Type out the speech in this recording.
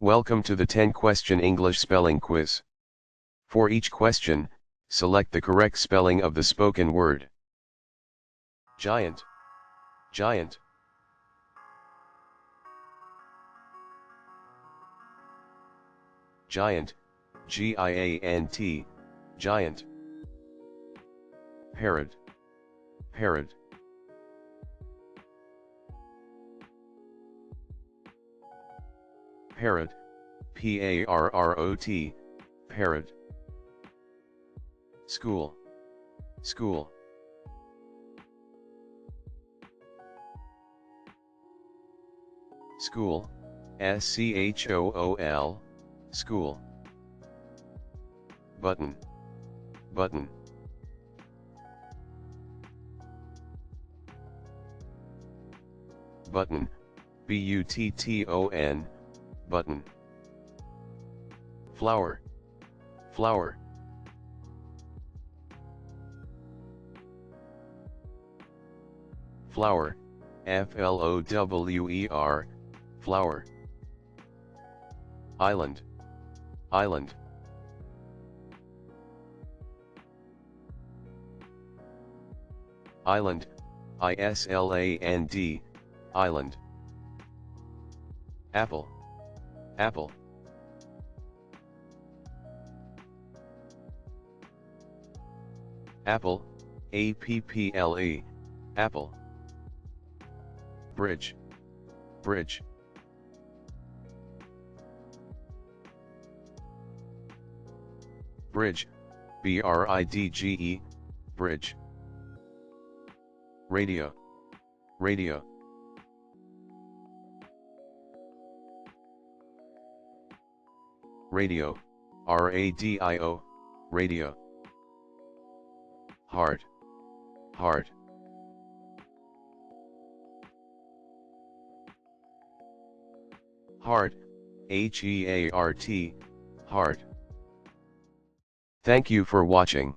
Welcome to the 10-question English spelling quiz. For each question, select the correct spelling of the spoken word. Giant, giant. Giant, G-I-A-N-T, giant. Parrot, parrot. Parrot, P-A-R-R-O-T, parrot. School, school. School, S-C-H-O-O-L, school. Button, button. Button, B-U-T-T-O-N, button. Flower, flower. Flower, F-L-O-W-E-R, flower. Island, island. Island, I-S-L-A-N-D, island. Apple, apple. Apple, A-P-P-L-E, apple. Bridge, bridge. Bridge, B-R-I-D-G-E, bridge. Radio, radio. Radio, R-A-D-I-O, radio. Heart, heart. Heart, H-E-A-R-T, heart. Thank you for watching.